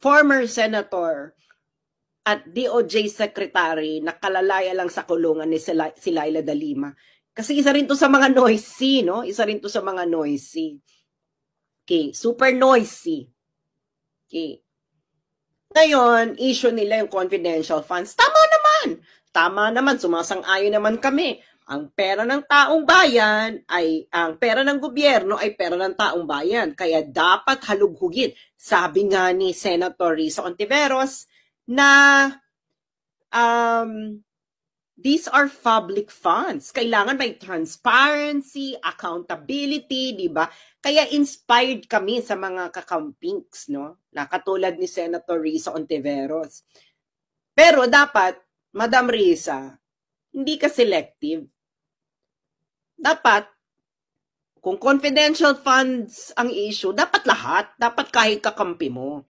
former senator at DOJ secretary na kalalaya lang sa kulungan ni si Laila de Lima. Kasi isa rin to sa mga noisy, no? Isa rin to sa mga noisy. Okay, super noisy. Okay. Ngayon, issue nila yung confidential funds. Tama naman, sumasang-ayon naman kami. Ang pera ng taong bayan ang pera ng gobyerno ay pera ng taong bayan. Kaya dapat halughugin. Sabi nga ni Senator Risa Ontiveros na these are public funds. Kailangan may transparency, accountability, di ba? Kaya inspired kami sa mga kakampings, no? Na katulad ni Senator Risa Ontiveros. Pero dapat, Madam Risa, hindi ka selective. Dapat, kung confidential funds ang issue, dapat lahat. Dapat kahit kakampi mo.